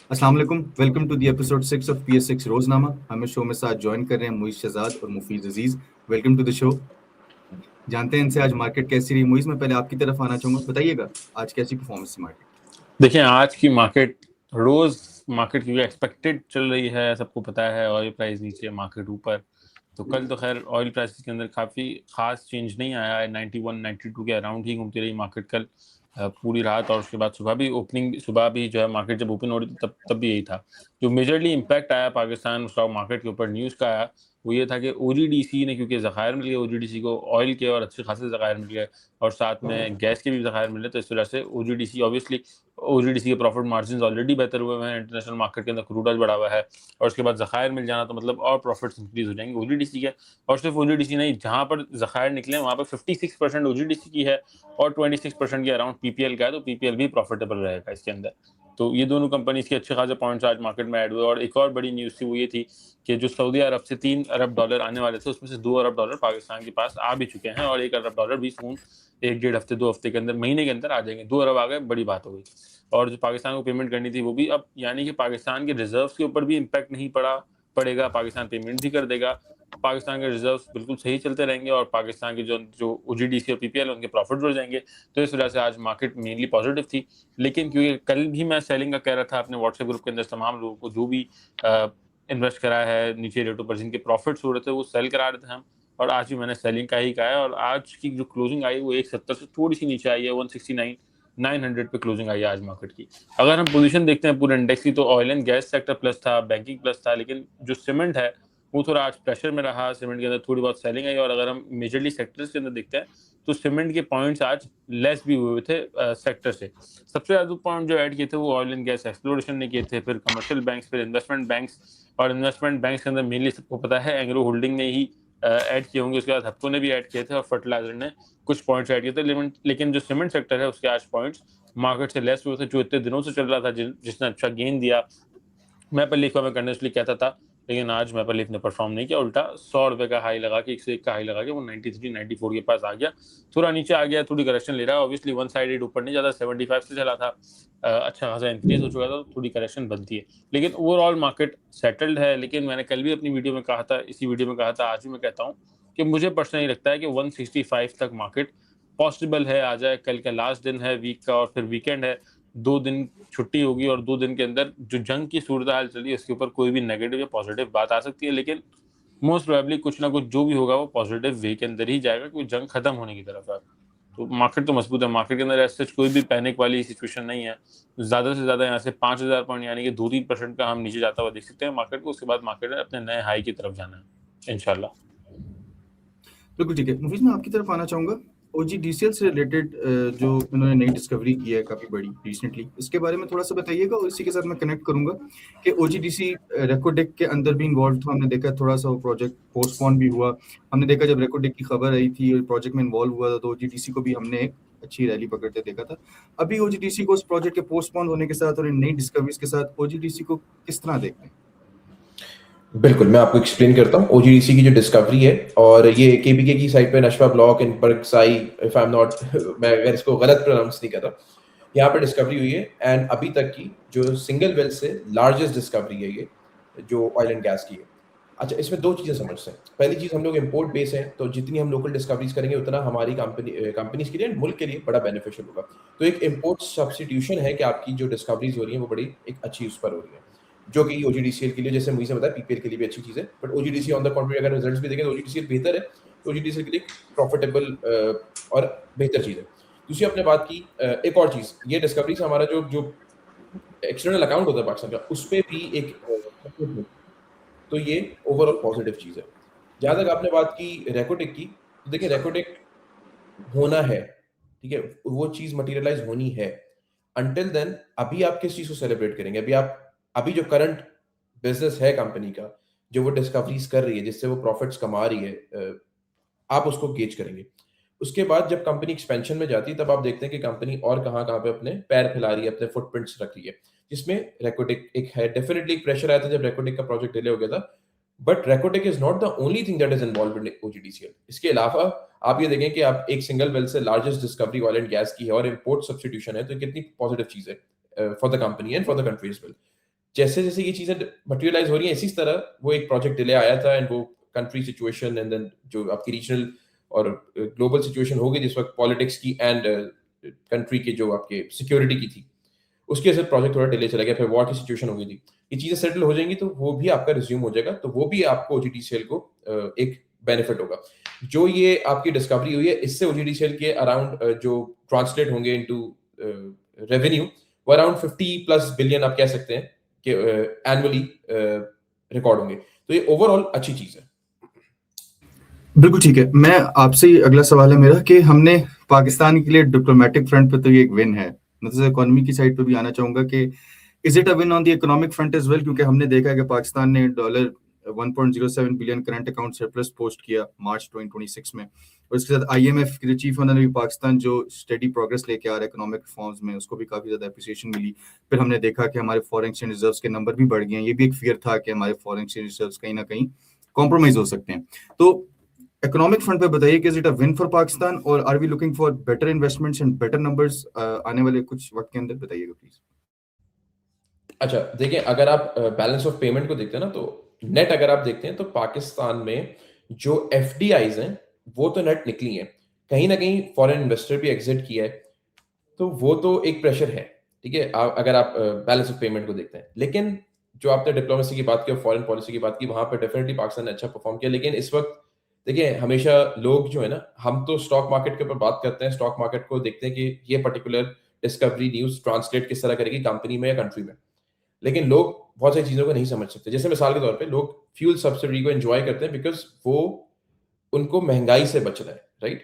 अस्सलाम वालेकुम, welcome to the episode 6 of PS6 रोजनामा। हमें शो में साथ ज्वाइन कर रहे हैं मुइज़ शहजाद और Mufeez Aziz. Welcome to the show. जानते हैं इनसे आज मार्केट कैसी रही। मुइज़, मैं पहले आपकी तरफ आना चाहूंगा, बताइएगा आज कैसी परफॉर्मेंस थी मार्केट। देखिए, आज की मार्केट रोज मार्केट की एक्सपेक्टेड चल रही है, सबको पता है। ऑयल प्राइस नीचे, मार्केट ऊपर। तो कल तो खैर ऑयल प्राइसेस के अंदर काफ़ी खास चेंज नहीं आया है। 91 92 के अराउंड ही घूमती रही मार्केट कल पूरी रात। और उसके बाद सुबह भी जो है मार्केट जब ओपन हो रही थी तब भी यही था। जो मेजरली इम्पैक्ट आया पाकिस्तान स्टॉक मार्केट के ऊपर न्यूज़ का आया, वो ये था कि OGDC ने, क्योंकि ज़खायर मिल गए OGDC को, ऑयल के और अच्छे खासे ज़खायर मिल गए और साथ में गैस के भी ज़खायर मिले। तो इस वजह से OGDC के प्रॉफिट मार्जिन ऑलरेडी बेहतर हुए हैं। इंटरनेशनल मार्केट के अंदर क्रूड ऑयल बढ़ा हुआ है और उसके बाद ज़खायर मिल जाना, तो मतलब और प्रॉफिट्स इंक्रीज हो जाएंगे OGDC के। और सिर्फ OGDC नहीं, जहां पर ज़खायर निकले वहां पर 56% OGDC की है और 26% के अराउंड PPL का है। तो PPL भी प्रॉफिटेबल रहेगा इसके अंदर। तो ये दोनों कंपनीज के अच्छे खासे पॉइंट्स आज मार्केट में ऐड हुए। और एक और बड़ी न्यूज़ थी, वो ये थी कि जो सऊदी अरब से $3 अरब आने वाले थे, उसमें से $2 अरब पाकिस्तान के पास आ भी चुके हैं और $1 अरब भी सून 1 डेढ़ हफ्ते 2 हफ्ते के अंदर, महीने के अंदर आ जाएंगे। 2 अरब आ गए, बड़ी बात हो गई। और जो पाकिस्तान को पेमेंट करनी थी वो भी अब, यानी कि पाकिस्तान के रिजर्व्स के ऊपर भी इम्पैक्ट नहीं पड़ेगा। पाकिस्तान पेमेंट भी कर देगा। पाकिस्तान के रिजर्व्स बिल्कुल सही चलते रहेंगे और पाकिस्तान के जो OGDC और PPL उनके प्रॉफिट बढ़ जाएंगे। तो इस वजह से आज मार्केट मेनली पॉजिटिव थी। लेकिन क्योंकि कल भी मैं सेलिंग का कह रहा था अपने व्हाट्सएप ग्रुप के अंदर तमाम लोगों को, जो भी इन्वेस्ट करा है नीचे रेटों पर, जिनके प्रॉफिट्स हो रहे थे, वो सेल करा रहे थे हम। और आज भी मैंने सेलिंग का ही कहा है। और आज की जो क्लोजिंग आई वो 170 से थोड़ी सी नीचे आई है। 169 900 पे क्लोजिंग आई है आज मार्केट की। अगर हम पोजीशन देखते हैं पूरे इंडेक्स की, तो oil and gas sector plus था, बैंकिंग प्लस था। लेकिन जो सीमेंट है वो थोड़ा आज प्रेशर में रहा। सीमेंट के अंदर थोड़ी बहुत सेलिंग आई। और अगर हम मेजरली सेक्टर्स के अंदर देखते हैं तो सीमेंट के पॉइंट्स आज लेस भी हुए थे सेक्टर से। सबसे ज्यादा पॉइंट जो ऐड किए थे वो ऑयल एंड गैस एक्सप्लोरेशन ने किए थे, फिर कमर्शियल बैंक्स, फिर इन्वेस्टमेंट बैंक्स। और इन्वेस्टमेंट बैंक्स के अंदर मेनली सबको पता है एंग्रो होल्डिंग ने ही ऐड किए होंगे। उसके बाद हप्को ने भी ऐड किए थे और फर्टिलाइजर ने कुछ पॉइंट्स ऐड किए थे। लेकिन जो सीमेंट सेक्टर है उसके आज पॉइंट्स मार्केट से लेस हुए थे, जो इतने दिनों से चल रहा था, जिसने अच्छा गेन दिया। मैं पर लीफ का मैं कंटिन्यूसली कहता था, लेकिन आज मैं पर लीफ ने परफॉर्म नहीं किया। उल्टा ₹100 का हाई लगा के, 101 का हाई लगा के वो 93 94 के पास आ गया। थोड़ा नीचे आ गया, थोड़ी करेक्शन ले रहा है। ऑब्वियसली वन साइडेड ऊपर नहीं जाता, 75 से चला था, अच्छा खासा इंक्रीज हो चुका था, तो थोड़ी करेक्शन बनती है। लेकिन ओवरऑल मार्केट सेटल्ड है। लेकिन मैंने कल भी अपनी वीडियो में कहा था, इसी वीडियो में कहा था, आज भी मैं कहता हूँ कि मुझे पर्सनली लगता है कि 165 तक मार्केट पॉसिबल है आ जाए। कल का लास्ट दिन है वीक का और फिर वीकेंड है, 2 दिन छुट्टी होगी और 2 दिन के अंदर जो जंग की सूरत हाल चली है उसके ऊपर कोई भी नेगेटिव या पॉजिटिव बात आ सकती है। लेकिन मोस्ट प्रोबेबली कुछ ना कुछ जो भी होगा वो पॉजिटिव वे के अंदर ही जाएगा, क्योंकि जंग खत्म होने की तरफ है। तो मार्केट तो मजबूत है। मार्केट के अंदर ऐसे कोई भी पैनिक वाली सिचुएशन नहीं है। ज्यादा से ज्यादा यहाँ से 5000 पॉइंट यानी कि 2-3% का हम नीचे जाता हुआ देख सकते हैं मार्केट को। उसके बाद मार्केट ने अपने नए हाई की तरफ जाना है इंशाल्लाह। बिल्कुल ठीक है मुफीज, मैं आपकी तरफ आना चाहूंगा। OGDCL से रिलेटेड जो उन्होंने नई डिस्कवरी की है काफी बड़ी रिसेंटली, इसके बारे में थोड़ा सा बताइएगा और इसी के साथ मैं कनेक्ट करूंगा कि OGDC रेकोडेक के अंदर भी इन्वॉल्व था। हमने देखा थोड़ा सा वो प्रोजेक्ट पोस्टपोन भी हुआ। हमने देखा जब रेकोडेक की खबर आई थी और प्रोजेक्ट में इन्वॉल्व हुआ था तो OGDC को भी हमने एक अच्छी रैली पकड़ते देखा था। अभी OGDC को उस प्रोजेक्ट के पोस्टपोन होने के साथ और इन नई डिस्कवरीज के साथ OGDC को किस तरह देखते हैं? बिल्कुल, मैं आपको एक्सप्लेन करता हूँ OGDC की जो डिस्कवरी है। और ये KPK की साइट पे नशवा ब्लॉक इन बर्कसाई, इफ आई एम नॉट, मैं अगर इसको गलत प्रोनाउंस नहीं कर रहा, यहाँ पर डिस्कवरी हुई है। एंड अभी तक की जो सिंगल वेल से लार्जेस्ट डिस्कवरी है ये, जो ऑयल एंड गैस की है। अच्छा, इसमें दो चीज़ें समझते हैं। पहली चीज़, हम लोग इम्पोर्ट बेस हैं, तो जितनी हम लोकल डिस्कवरीज करेंगे उतना हमारी कंपनीज के लिए, मुल्क के लिए बड़ा बेनिफिशियल होगा। तो एक इम्पोर्ट सब्सिट्यूशन है कि आपकी जो डिस्कवरीज हो रही है वो बड़ी एक अच्छी उस पर हो रही है, जो कि OGDCL के लिए, जैसे मुझे बताया, PPL के लिए भी अच्छी चीज़ है। बट OGDC ऑन द कॉन्ट्री अगर रिजल्ट्स भी देखें तो OGDCL बेहतर है। तो OGDCL के लिए प्रॉफिटेबल और बेहतर चीज़ है। दूसरी आपने बात की, एक और चीज़, ये डिस्कवरी से हमारा जो जो एक्सटर्नल अकाउंट होता है पाकिस्तान का, उस पर भी एक तो ये ओवरऑल पॉजिटिव चीज़ है। जहाँ तक आपने बात की रेकोटेक की, तो देखिए रेकोटेक होना है, ठीक है, वो चीज़ मटेरियलाइज होनी है। अंटिल देन अभी आप किस चीज़ को सेलिब्रेट करेंगे? अभी जो करंट बिजनेस है कंपनी का, जो वो डिस्कवरीज कर रही है, जिससे वो प्रॉफिट्स कमा रही है, आप उसको गेज करेंगे। उसके बाद जब कंपनी एक्सपेंशन में जाती है, तब आप देखते हैं कि कंपनी और कहाँ कहाँ पे अपने पैर फैला रही है, अपने फुटप्रिंट्स रख रही है, जिसमें रेकोटेक एक है। डेफिनेटली एक प्रेशर आया था जब रेकोटेक का प्रोजेक्ट डिले हो गया था। But Reko Diq is not the only thing that is involve in OGDCL। इसके अलावा आप ये देखें कि आप एक सिंगल वेल से largest discovery oil and gas की है और इम्पोर्ट सब्सटीट्यूशन है, तो कितनी पॉजिटिव चीज है for the company and for the country as well. जैसे जैसे ये चीजें मटेरियलाइज हो रही हैं इसी तरह वो एक प्रोजेक्ट डिले आया था एंड वो कंट्री सिचुएशन एंड देन जो आपकी रीजनल और ग्लोबल सिचुएशन होगी जिस वक्त पॉलिटिक्स की एंड कंट्री की जो आपके सिक्योरिटी की थी उसके वजह से प्रोजेक्ट थोड़ा डिले चला गया, फिर वॉर की सिचुएशन हो गई थी। ये चीजें सेटल हो जाएंगी तो वो भी आपका रिज्यूम हो जाएगा, तो वो भी आपको ओजीडीसीएल को एक बेनिफिट होगा। जो ये आपकी डिस्कवरी हुई है इससे ओजीडीसीएल के अराउंड जो ट्रांसलेट होंगे इनटू रेवेन्यू वो अराउंड 50+ बिलियन आप कह सकते हैं कि एनुअली रिकॉर्ड होंगे, तो ये ओवरऑल अच्छी चीज है। बिल्कुल ठीक है। मैं आपसे ही अगला सवाल है मेरा कि हमने पाकिस्तान के लिए डिप्लोमेटिक फ्रंट पे तो ये एक विन है, मतलब इकोनॉमी की साइड पे भी आना चाहूंगा कि is it a win on the economic front as well, क्योंकि हमने देखा है कि पाकिस्तान ने dollar 1.07 billion current account surplus post किया मार्च 2026 में, और इसके साथ आईएमएफ के चीफ ओनर ने भी पाकिस्तान जो स्टेडी प्रोग्रेस लेके आ रहा है इकोनॉमिक रिफॉर्म्स में उसको भी काफी ज्यादा एप्रिसिएशन मिली। फिर हमने देखा कि हमारे फॉरेन एक्सचेंज रिजर्व्स के नंबर भी बढ़ गए हैं, ये भी एक फियर था कि हमारे फॉरेन एक्सचेंज रिजर्व्स कहीं ना कहीं कॉम्प्रोमाइज हो सकते हैं। तो इकोनॉमिक फ्रंट पे बताइए कि is it a win for Pakistan और are we looking for better investments and better numbers आने वाले कुछ वक्त के अंदर, बताइएगा प्लीज। अच्छा देखिए, अगर आप बैलेंस ऑफ पेमेंट को देखते हैं ना तो नेट अगर आप देखते हैं तो पाकिस्तान में जो एफडीआईज हैं वो तो नेट निकली हैं, कहीं ना कहीं फॉरेन इन्वेस्टर भी एग्जिट किया है, तो वो तो एक प्रेशर है। ठीक है, अगर आप बैलेंस ऑफ पेमेंट को देखते हैं, लेकिन जो आपने डिप्लोमेसी की बात की और फॉरेन पॉलिसी की बात की वहां पर डेफिनेटली पाकिस्तान ने अच्छा परफॉर्म किया। लेकिन इस वक्त देखिए, हमेशा लोग जो है ना, हम तो स्टॉक मार्केट के ऊपर बात करते हैं, स्टॉक मार्केट को देखते हैं कि ये पर्टिकुलर डिस्कवरी न्यूज ट्रांसलेट किस तरह करेगी कंपनी में या कंट्री में, लेकिन लोग बहुत सारी चीजों को नहीं समझ सकते। जैसे मिसाल के तौर पे लोग फ्यूल सब्सिडी को एंजॉय करते हैं बिकॉज वो उनको महंगाई से बच रहा है, राइट?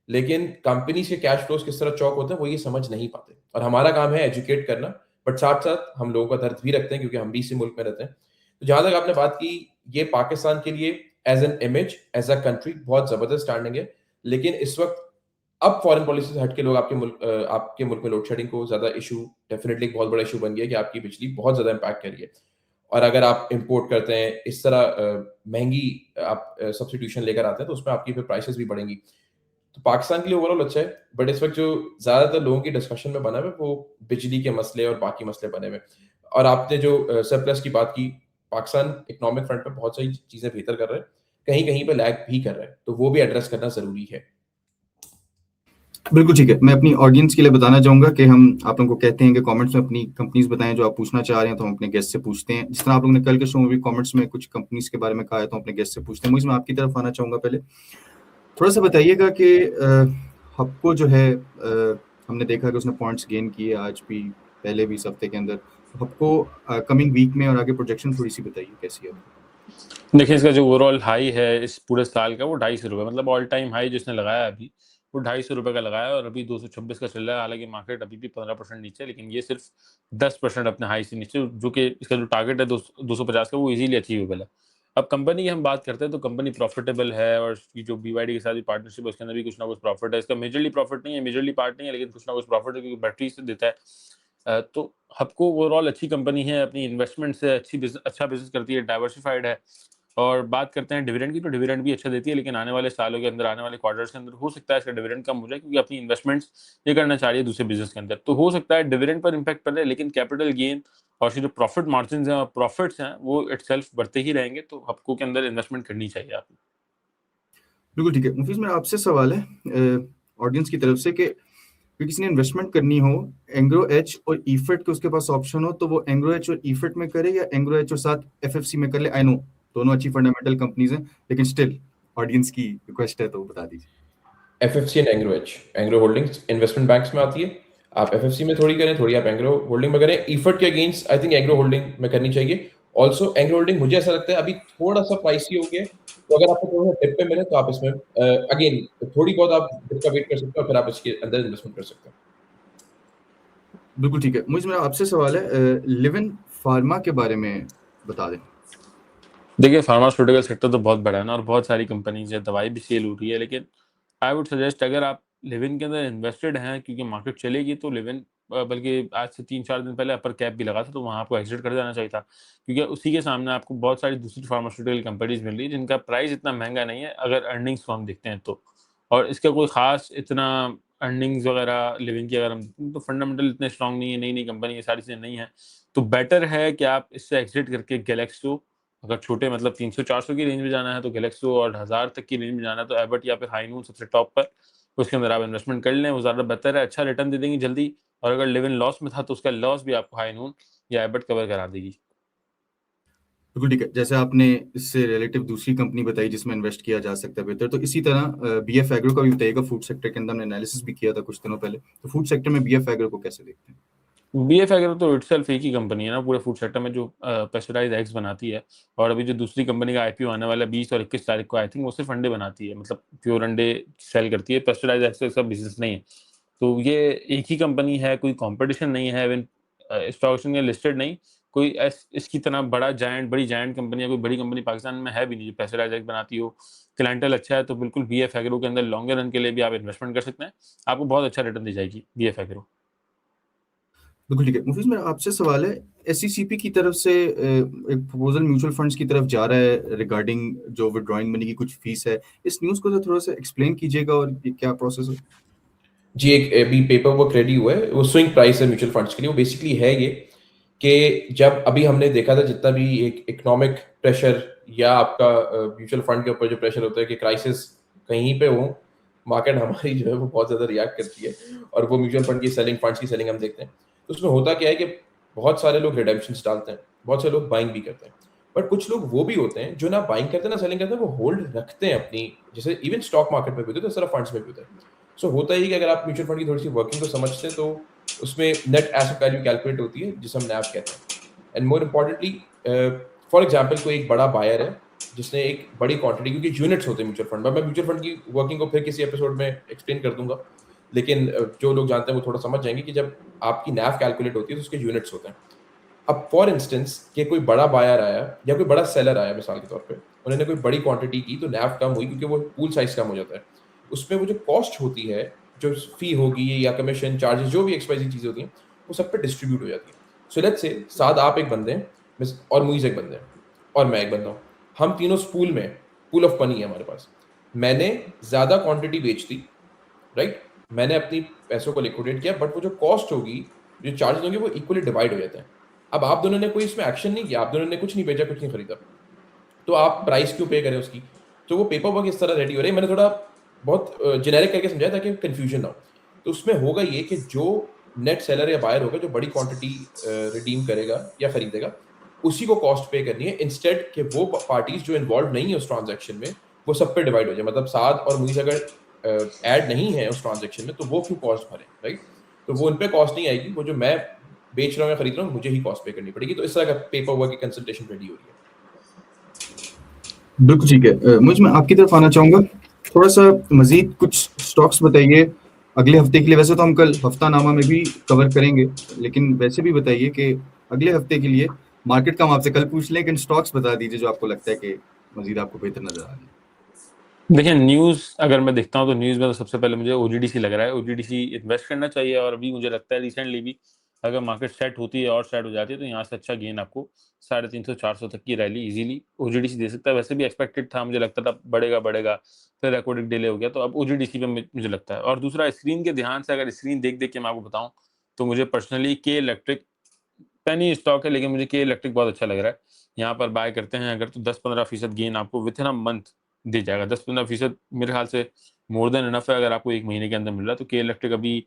लेकिन कंपनी के कैश फ्लोज किस तरह चौक होते हैं वो ये समझ नहीं पाते, और हमारा काम है एजुकेट करना, बट साथ साथ हम लोगों का दर्द भी रखते हैं क्योंकि हम भी इसी मुल्क में रहते हैं। तो जहां तक आपने बात की, ये पाकिस्तान के लिए as an image, as a country बहुत जबरदस्त स्टैंडिंग है। लेकिन इस वक्त अब फॉरेन पॉलिसी से हटके लोग आपके मुल्क में लोड शेडिंग को ज्यादा इशू, डेफिनेटली एक बहुत बड़ा इशू बन गया कि आपकी बिजली बहुत ज्यादा इंपैक्ट कर रही है, और अगर आप इंपोर्ट करते हैं इस तरह महंगी आप सब्स्टिट्यूशन लेकर आते हैं तो उसमें आपकी फिर प्राइसेस भी बढ़ेंगी। तो पाकिस्तान के लिए ओवरऑल अच्छा है, बट इस वक्त जो ज्यादातर लोगों की डिस्कशन में बना हुआ है वो बिजली के मसले और बाकी मसले बने हुए हैं। और आपने जो सरप्लस की बात की, पाकिस्तान इकोनॉमिक फ्रंट पे बहुत सारी चीजें बेहतर कर रहा है, कहीं कहीं पे लैग भी कर रहा है, तो वो भी एड्रेस करना जरूरी है। बिल्कुल ठीक है। मैं अपनी ऑडियंस के लिए बताना चाहूंगा कि हम आप लोगों को कहते हैं कि कमेंट्स में अपनी कंपनीज बताएं जो आप पूछना चाह रहे हैं, तो हम अपने गेस्ट से पूछते हैं। जिस तरह आप लोगों ने कल के शो में भी कमेंट्स में कुछ कंपनीज के बारे में कहा है तो अपने गेस्ट से पूछते हैं। मुझे मैं आपकी तरफ आना चाहूंगा, पहले थोड़ा सा बताइएगा कि हप्को जो है हमने देखा कि उसने पॉइंट्स गेन किए आज भी, पहले भी इस हफ्ते के अंदर। हप्को कमिंग वीक में और आगे प्रोजेक्शन थोड़ी सी बताइए कैसी है। देखिए, इसका जो ओवरऑल हाई है इस पूरे साल का वो 250 रुपये, मतलब ऑल टाइम हाई जिसने लगाया अभी वो 250 रुपये का लगाया, और अभी 226 का चल रहा है। हालांकि मार्केट अभी भी 15% नीचे है, लेकिन ये सिर्फ 10% अपने हाई से नीचे, जो कि इसका जो टारगेट है 250 का वो इजीली अचीवेबल है। अब कंपनी की हम बात करते हैं तो कंपनी प्रॉफिटेबल है, और इसकी जो BYD के साथ भी पार्टनरशिप है उसके अंदर भी कुछ ना कुछ प्रॉफिट है। इसका मेजरली प्रॉफिट नहीं है, मेजरली पार्ट नहीं है, लेकिन कुछ ना कुछ प्रॉफिट है क्योंकि बैटरी से देता है। तो हबको ओवरऑल अच्छी कंपनी है, अपनी इन्वेस्टमेंट से अच्छा बिजनेस करती है, डाइवर्सिफाइड है। और बात करते हैं डिविडेंड की, तो डिविडेंड भी अच्छा देती है, लेकिन आने वाले सालों के अंदर, आने वाले क्वार्टर्स के अंदर हो सकता है इसका डिविडेंड कम हो जाए, क्योंकि अपनी इन्वेस्टमेंट्स ये करना चाह रही है दूसरे बिजनेस के अंदर। तो हो सकता है डिविडेंड पर इम्पैक्ट पड़े, लेकिन कैपिटल गेन और उसके जो प्रॉफिट मार्जिन हैं और प्रॉफिट्स हैं वो इटसेल्फ बढ़ते ही रहेंगे। तो हबको के अंदर इन्वेस्टमेंट करनी चाहिए आपको। बिल्कुल ठीक है। मुफीज, मेरा आपसे सवाल है ऑडियंस की तरफ से कि किसी ने इन्वेस्टमेंट करनी हो एंग्रो एच और ईफेट के उसके पास ऑप्शन हो, तो वो एंग्रो एच और ईफेट में करे या एंग्रो एच और साथ एफएफसी में कर ले? आई नो दोनों अच्छी फंडामेंटल कंपनीज हैं, लेकिन स्टिल ऑडियंस की रिक्वेस्ट है तो बता दीजिए। FFC and Engro H, Engro holdings investment banks में आती है। आप एफएफसी में थोड़ी करें, थोड़ी आप एंग्रो होल्डिंग में करें। ईफर्ट के against I think Engro holding में करनी चाहिए। ऑल्सो एंग्रो होल्डिंग मुझे ऐसा लगता है अभी थोड़ा सा प्राइसी हो गया है, तो अगर आपको थोड़ा डिप पे मिले तो आप इसमें अगेन थोड़ी बहुत आप डिप का वेट कर सकते हो, फिर आप इसके अंदर इन्वेस्टमेंट कर सकते हो। बिल्कुल ठीक है। मुझे मेरा आपसे सवाल है लिविन फार्मा के बारे में बता दें। देखिए, फार्मास्यूटिकल सेक्टर तो बहुत बड़ा है ना, और बहुत सारी कंपनीज है, दवाई भी सेल हो रही है, लेकिन आई वुड सजेस्ट अगर आप लिविन के अंदर इन्वेस्टेड हैं, क्योंकि मार्केट चलेगी, तो लिविन बल्कि आज से 3-4 दिन पहले अपर कैप भी लगा था, तो वहाँ आपको एग्जिट कर जाना चाहिए था, क्योंकि उसी के सामने आपको बहुत सारी दूसरी फार्मास्यूटिकल कंपनीज मिल रही है जिनका प्राइस इतना महंगा नहीं है अगर अर्निंग्स को हम देखते हैं तो। और इसका कोई खास इतना अर्निंग्स वगैरह लिविन की अगर हम तो फंडामेंटल इतने स्ट्रांग नहीं है, नई नई कंपनी ये सारी चीज़ें नहीं है, तो बेटर है कि आप इससे एग्जिट करके गैलेक्सो, अगर छोटे मतलब 300-400 की रेंज में जाना है तो गैलेक्सो, और 1000 तक की रेंज में जाना है तो एबट या फिर हाईनून सबसे टॉप पर, उसके अंदर आप इन्वेस्टमेंट कर लें, वो ज़्यादा बेहतर है, अच्छा रिटर्न दे देंगी जल्दी। और अगर लिव इन लॉस में था तो उसका लॉस भी आपको हाईनून या एबट कवर करा देगी। बिल्कुल ठीक है। जैसे आपने इससे रिलेटिव दूसरी कंपनी बताई जिसमें इन्वेस्ट किया जा सकता है बेहतर, तो इसी तरह बीएफ एग्रो का भी बताइएगा। फूड सेक्टर के अंदर हमने एनालिसिस भी किया था कुछ दिनों पहले, तो फूड सेक्टर में बीएफ एग्रो को कैसे देखते हैं? बीएफ एग्रो तो इटसेल्फ एक ही कंपनी है ना पूरे फूड सेक्टर में, जो पेस्टिसाइड एग्स बनाती है। और अभी जो दूसरी कंपनी का आईपीओ आने वाला है 20 और 21 तारीख को, आई थिंक वो सिर्फ अंडे बनाती है, मतलब प्योर अंडे सेल करती है, पेस्टिसाइड एग्स का इसका बिजनेस नहीं है। तो ये एक ही कंपनी है, कोई कंपटीशन नहीं है, इवन स्टॉक एक्सचेंज में लिस्टेड नहीं। कोई इसकी तरह बड़ी जायंट कंपनी या कोई बड़ी कंपनी पाकिस्तान में है भी नहीं जो पेस्टिसाइड एग्स बनाती हो। क्लाइंटेल अच्छा है, तो बिल्कुल बीएफ एग्रो के अंदर लॉन्गर रन के लिए भी आप इन्वेस्टमेंट कर सकते हैं, आपको बहुत अच्छा रिटर्न दी जाएगी बीएफ एग्रो। बिल्कुल ठीक है। मुफीज, मेरा आपसे सवाल है, एसईसीपी की तरफ से एक प्रपोजल म्यूचुअल फंड्स की तरफ जा रहा है रिगार्डिंग जो विड्रॉइंग मनी की कुछ फीस है। इस न्यूज़ को तो थोड़ा सा एक्सप्लेन कीजिएगा और ये क्या प्रोसेस है? जी, एक अभी पेपर वर्क रेडी हुआ है, वो स्विंग प्राइस है म्यूचुअल फंड्स के लिए। वो बेसिकली है ये कि जब अभी हमने देखा था जितना भी एक इकोनॉमिक प्रेशर या आपका म्यूचुअल फंड के ऊपर जो प्रेशर होता है कि क्राइसिस कहीं पे हो, मार्केट हमारी जो है वो बहुत ज़्यादा रिएक्ट करती है और वो म्यूचुअल फंड की सेलिंग, फंड्स की सेलिंग हम देखते हैं। तो उसमें होता क्या है कि बहुत सारे लोग रिडेम्पशंस डालते हैं, बहुत सारे लोग बाइंग भी करते हैं, बट कुछ लोग वो भी होते हैं जो ना बाइंग करते हैं ना सेलिंग करते हैं, वो होल्ड रखते हैं अपनी, जैसे इवन स्टॉक मार्केट में भी होते हैं तो इस तरह फंड्स में भी होता है। सो होता ही है कि अगर आप म्यूचुअल फंड की थोड़ी सी वर्किंग को समझते हैं तो उसमें नेट एसेट वैल्यू कैलकुलेट होती है जिसे हम नैव कहते हैं। And more importantly, for example कोई एक बड़ा बायर है जिसने एक बड़ी क्वांटिटी, क्योंकि यूनिट्स होते हैं म्यूचुअल फंड में, मैं म्यूचुअल फंड की वर्किंग को फिर किसी एपिसोड में एक्सप्लेन कर दूंगा, लेकिन जो लोग जानते हैं वो थोड़ा समझ जाएंगे कि जब आपकी नैव कैलकुलेट होती है तो उसके यूनिट्स होते हैं। अब फॉर इंस्टेंस कि कोई बड़ा बायर आया या कोई बड़ा सेलर आया मिसाल के तौर पे, उन्होंने कोई बड़ी क्वांटिटी की तो नैव कम हुई क्योंकि वो पूल साइज कम हो जाता है। उसमें वो जो कॉस्ट होती है, जो फी होगी या कमीशन चार्जेस, जो भी एक्सपाइजी चीज़ें होती हैं, वो सब पे डिस्ट्रीब्यूट हो जाती है। सो लेट्स से साद आप एक बंदे हैं और मुइज एक बंदे हैं और मैं एक बंदा हूँ, हम तीनों पूल में, पूल ऑफ मनी है हमारे पास। मैंने ज़्यादा क्वांटिटी बेच दी, राइट, मैंने अपनी पैसों को लिक्विडेट किया, बट वो जो कॉस्ट होगी, जो चार्जेस होंगे, वो इक्वली डिवाइड हो जाते हैं। अब आप दोनों ने कोई इसमें एक्शन नहीं किया, आप दोनों ने कुछ नहीं बेचा, कुछ नहीं खरीदा, तो आप प्राइस क्यों पे करें उसकी? तो वो पेपर वर्क इस तरह रेडी हो रही है। मैंने थोड़ा बहुत जेनेरिक करके समझाया ताकि कंफ्यूजन ना हो। तो उसमें होगा ये कि जो नेट सेलर या बायर होगा जो बड़ी क्वांटिटी रिडीम करेगा या खरीदेगा, उसी को कॉस्ट पे करनी है, इंस्टेड कि वो पार्टीज जो इन्वॉल्व नहीं है उस ट्रांजेक्शन में वो सब पे डिवाइड हो जाए। मतलब साद और मुइज अगर ऐड नहीं है उस ट्रांजेक्शन में तो वो क्यों कॉस्ट भरे, राइट? तो वो उन पे कॉस्ट नहीं आएगी, वो जो मैं बेच रहा हूँ या खरीद रहा हूँ मुझे ही कॉस्ट पे करनी पड़ेगी। तो इस तरह का पेपर वर्क की कंसल्टेशन रेडी हो रही है। बिल्कुल ठीक है। मुझे, मैं आपकी तरफ आना चाहूंगा, थोड़ा सा मजीद कुछ स्टॉक्स बताइए अगले हफ्ते के लिए। वैसे तो हम कल हफ्तानामा में भी कवर करेंगे, लेकिन वैसे भी बताइए कि अगले हफ्ते के लिए मार्केट का हम आपसे कल पूछ लें, लेकिन स्टॉक्स बता दीजिए जो आपको लगता है कि मजीद आपको बेहतर नजर आ रही है। देखिए, न्यूज़ अगर मैं देखता हूँ तो न्यूज़ में तो सबसे पहले मुझे ओजीडीसी लग रहा है। ओजीडीसी इन्वेस्ट करना चाहिए, और अभी मुझे लगता है रिसेंटली भी अगर मार्केट सेट होती है और सेट हो जाती है तो यहाँ से अच्छा गेन आपको 350-400 तक की रैली इजीली ओजीडीसी दे सकता है। वैसे भी एक्सपेक्टेड था, मुझे लगता था बढ़ेगा, फिर रिकॉर्डिंग डिले हो गया, तो अब ओजीडीसी पे मुझे लगता है। और दूसरा, स्क्रीन के ध्यान से अगर स्क्रीन देख के मैं आपको बताऊँ तो मुझे पर्सनली के इलेक्ट्रिक, पेनी स्टॉक है लेकिन मुझे के इलेक्ट्रिक बहुत अच्छा लग रहा है। यहाँ पर बाय करते हैं अगर तो 10-15% गेन आपको विथ इन अ मंथ दे जाएगा। 10-15% मेरे ख्याल से मोर देन इनफ है अगर आपको 1 महीने के अंदर मिल रहा है। तो के इलेक्ट्रिक अभी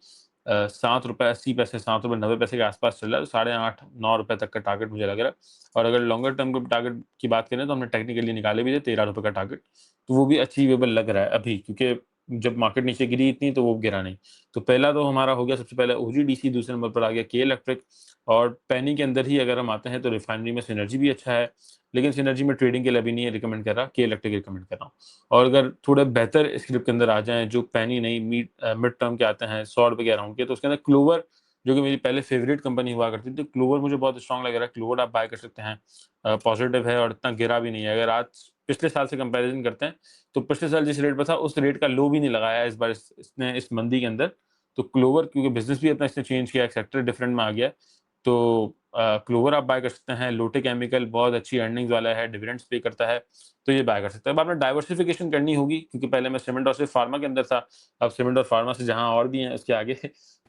₹7.80, ₹7.90 के आसपास चल रहा है। तो 8.5-9 रुपए तक का टारगेट मुझे लग रहा है। और अगर लॉन्गर टर्म के टारगेट की बात करें तो हमने टेक्निकली निकाले भी थे ₹13 का टारगेट, तो वो भी अचीवेबल लग रहा है अभी, क्योंकि जब मार्केट नीचे गिरी इतनी तो वो गिरा नहीं। तो पहला तो हमारा हो गया, सबसे पहले ओजीडीसी, दूसरे नंबर पर आ गया के इलेक्ट्रिक। और पेनी के अंदर ही अगर हम आते हैं तो रिफाइनरी में सिनर्जी भी अच्छा है, लेकिन सिनर्जी में ट्रेडिंग के लिए अभी नहीं रिकमेंड कर रहा, के इलेक्ट्रिक रिकमेंड कर रहा हूँ। और अगर थोड़े बेहतर स्क्रिप्ट के अंदर आ जाएं जो पेनी नहीं मिड टर्म के आते हैं ₹100 के अराउंड के, तो उसके अंदर क्लोवर, जो कि मेरी पहले फेवरेट कंपनी हुआ करती थी, तो क्लोवर मुझे बहुत स्ट्रांग लग रहा है। क्लोवर आप बाय कर सकते हैं, पॉजिटिव है और इतना गिरा भी नहीं है। अगर आज पिछले साल से कंपैरिजन करते हैं तो पिछले साल जिस रेट पर था उस रेट का लो भी नहीं लगाया इस बार इसने इस मंदी के अंदर। तो क्लोवर, क्योंकि बिजनेस भी अपना इसने चेंज किया, एक सेक्टर डिफरेंट में आ गया है, तो क्लोवर आप बाय कर सकते हैं। लोटे केमिकल बहुत अच्छी अर्निंग्स वाला है, डिविडेंड्स पे करता है, तो ये बाय कर सकते हैं। अब आपने डाइवर्सिफिकेशन करनी होगी, क्योंकि पहले मैं सीमेंट और सिर्फ फार्मा के अंदर था, अब सीमेंट और फार्मा से जहां और भी हैं उसके आगे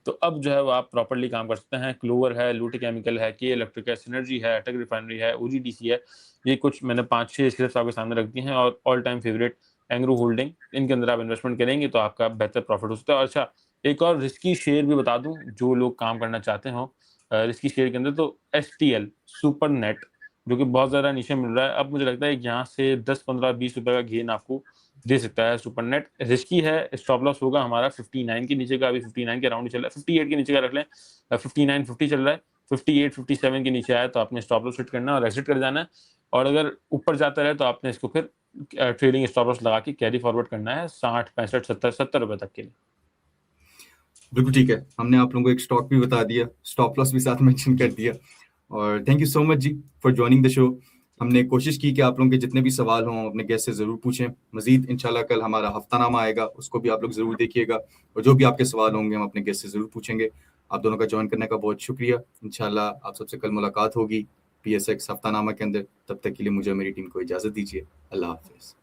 तो अब जो है वो आप प्रॉपर्ली काम कर सकते हैं। क्लोवर है, लूटे केमिकल है, के इलेक्ट्रिक है, सिनर्जी है, टेक रिफाइनरी है, ओजीडीसी है। ये कुछ मैंने 5-6 स्क्रिप्ट्स आपके सामने रख दी हैं, और all time favourite Engro holding, इनके अंदर आप इन्वेस्टमेंट करेंगे तो आपका बेहतर प्रॉफिट हो सकता है। और अच्छा, एक और रिस्की शेयर भी बता दूं, जो लोग काम करना चाहते हो रिस्की शेयर के अंदर, तो एसटीएल सुपर नेट, जो कि बहुत ज़्यादा नीचे मिल रहा है। अब मुझे लगता है कि यहाँ से 10, 15, 20 रुपए का गेन आपको दे सकता है सुपर नेट। रिस्की है, स्टॉप लॉस होगा हमारा 59 के नीचे का, अभी 59 के अराउंड चल रहा है, 58 के नीचे का रख लें, 59, 50 चल रहा है, 58, 57 के नीचे आया तो आपने स्टॉप लॉस हिट करना है और एग्जिट कर जाना है। और अगर ऊपर जाता रहे तो आपने इसको फिर ट्रेडिंग स्टॉप लॉस लगा के कैरी फॉरवर्ड करना है 60, 65, 70 रुपए तक के लिए। बिल्कुल ठीक है, हमने आप लोगों को एक स्टॉक भी बता दिया, स्टॉप लॉस भी साथ मेंशन कर दिया। और thank you so much ji for joining the show. हमने कोशिश की कि आप लोगों के जितने भी सवाल हों अपने गेस्ट से ज़रूर पूछें। मजीद इंशाल्लाह कल हमारा हफ्तानामा आएगा, उसको भी आप लोग ज़रूर देखिएगा, और जो भी आपके सवाल होंगे हम अपने गेस्ट से ज़रूर पूछेंगे। आप दोनों का ज्वाइन करने का बहुत शुक्रिया। इंशाल्लाह आप सबसे कल मुलाकात होगी PSX हफ्तानामा के अंदर। तब तक के लिए मुझे मेरी टीम को इजाज़त दीजिए। अल्लाह हाफिज़।